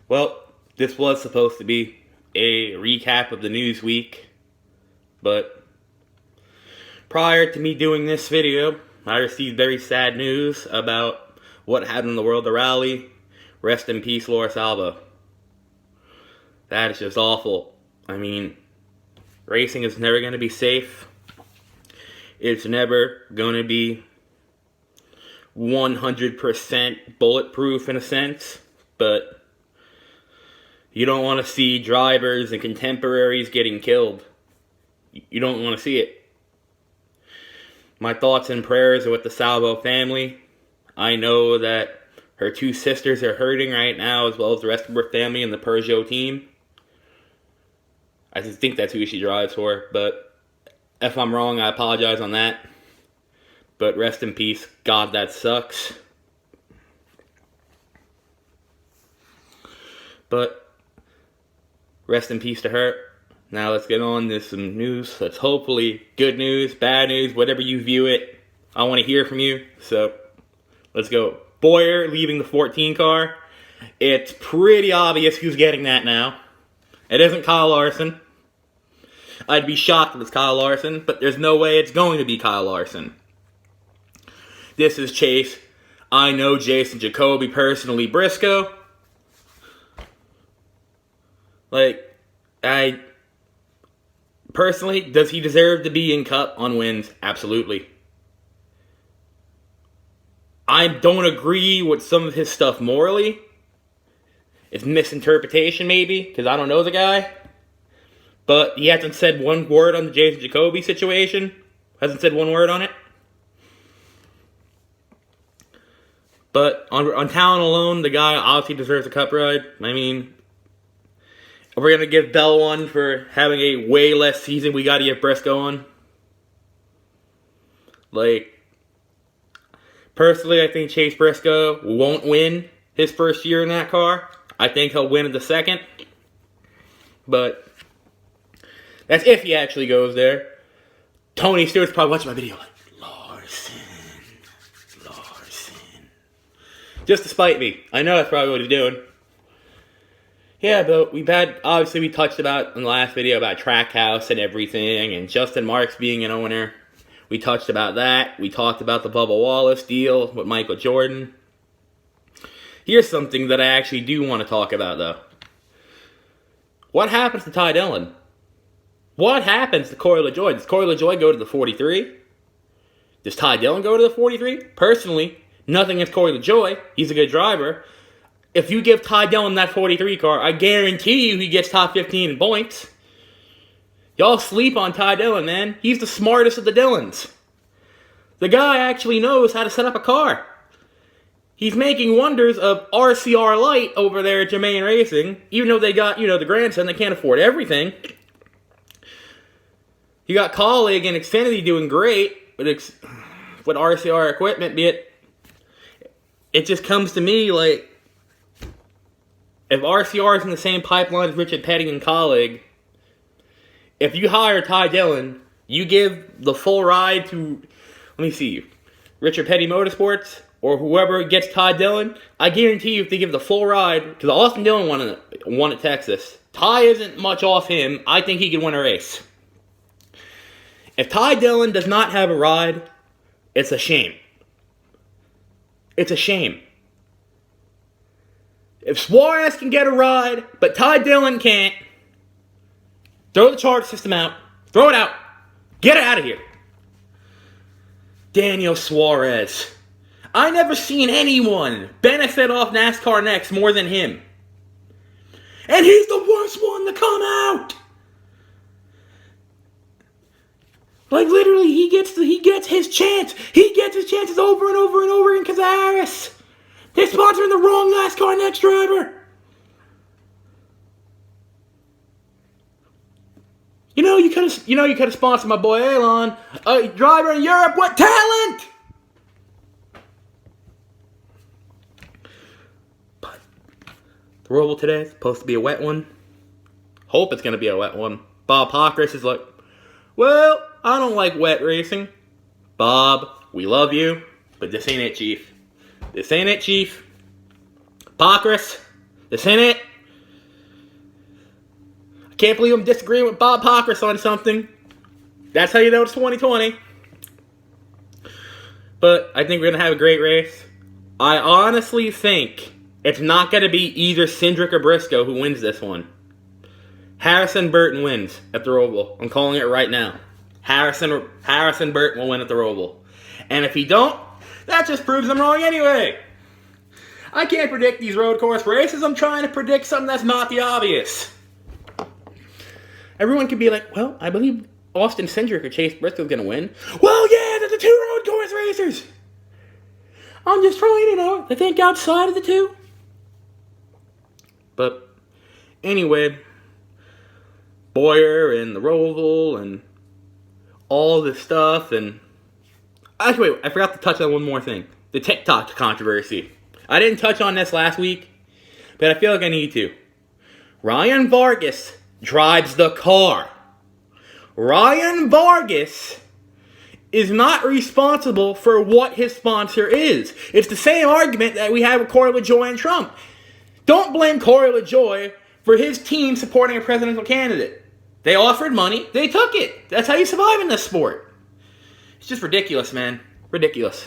Well, this was supposed to be a recap of the news week, but prior to me doing this video, I received very sad news about what happened in the world of rally. Rest in peace, Laura Salvo. That is just awful. I mean, racing is never going to be safe. It's never going to be 100% bulletproof in a sense, but you don't want to see drivers and contemporaries getting killed. You don't want to see it. My thoughts and prayers are with the Salvo family. I know that her two sisters are hurting right now, as well as the rest of her family and the Peugeot team. I just think that's who she drives for, but if I'm wrong, I apologize on that. But rest in peace. God, that sucks. But rest in peace to her. Now let's get on to some news. Let's hopefully good news, bad news, whatever you view it. I want to hear from you. So let's go. Boyer leaving the 14 car. It's pretty obvious who's getting that now. It isn't Kyle Larson. I'd be shocked if it's Kyle Larson, but there's no way it's going to be Kyle Larson. This is Chase. I know Jason Jacoby personally. Briscoe. Personally, does he deserve to be in Cup on wins? Absolutely. I don't agree with some of his stuff morally. It's misinterpretation maybe, because I don't know the guy. But he hasn't said one word on the Jason Jacoby situation. Hasn't said one word on it. But on talent alone, the guy obviously deserves a Cup ride. I mean, if we're going to give Bell one for having a way less season, we got to give Briscoe one. Personally, I think Chase Briscoe won't win his first year in that car. I think he'll win in the second. But that's if he actually goes there. Tony Stewart's probably watching my video like, Larson. Just to spite me. I know that's probably what he's doing. Yeah, but obviously we touched about in the last video about Trackhouse and everything, and Justin Marks being an owner. We touched about that. We talked about the Bubba Wallace deal with Michael Jordan. Here's something that I actually do want to talk about, though. What happens to Ty Dillon? What happens to Corey LaJoie? Does Corey LaJoie go to the 43? Does Ty Dillon go to the 43? Personally, nothing against Corey LaJoie. He's a good driver. If you give Ty Dillon that 43 car, I guarantee you he gets top 15 in points. Y'all sleep on Ty Dillon, man. He's the smartest of the Dillons. The guy actually knows how to set up a car. He's making wonders of RCR Light over there at Germain Racing. Even though they got, the grandson, they can't afford everything. You got Colleague and Xfinity doing great with RCR equipment, be it just comes to me like, if RCR is in the same pipeline as Richard Petty and Colleague, if you hire Ty Dillon, you give the full ride to, Richard Petty Motorsports, or whoever gets Ty Dillon, I guarantee you if they give the full ride, because Austin Dillon won at Texas. Ty isn't much off him. I think he can win a race. If Ty Dillon does not have a ride, it's a shame. It's a shame. If Suarez can get a ride, but Ty Dillon can't, throw the charge system out. Throw it out. Get it out of here. Daniel Suarez. I never seen anyone benefit off NASCAR Next more than him. And he's the worst one to come out. Literally, he gets his chance. He gets his chances over and over and over in Cazares. They're sponsoring the wrong NASCAR Next driver. You could have sponsored my boy Elon, a driver in Europe with talent. But the Roval today is supposed to be a wet one. Hope it's going to be a wet one. Bob Pockris is like, well, I don't like wet racing. Bob, we love you, but this ain't it, Chief. This ain't it, Chief. Pockris, this ain't it. Can't believe I'm disagreeing with Bob Pockris on something. That's how you know it's 2020. But I think we're going to have a great race. I honestly think it's not going to be either Cindric or Briscoe who wins this one. Harrison Burton wins at the Roval. I'm calling it right now. Harrison Burton will win at the Roval. And if he don't, that just proves I'm wrong anyway. I can't predict these road course races. I'm trying to predict something that's not the obvious. Everyone could be like, well, I believe Austin Cindric or Chase Briscoe's going to win. Well, yeah, they're the two road course racers. I'm just trying, to think outside of the two. But anyway, Boyer and the Roval and all this stuff. And actually, wait, I forgot to touch on one more thing. The TikTok controversy. I didn't touch on this last week, but I feel like I need to. Ryan Vargas drives the car. Ryan Vargas is not responsible for what his sponsor is. It's the same argument that we had with Corey LaJoie and Trump. Don't blame Corey LaJoie for his team supporting a presidential candidate. They offered money, they took it. That's how you survive in this sport. It's just ridiculous, man. Ridiculous.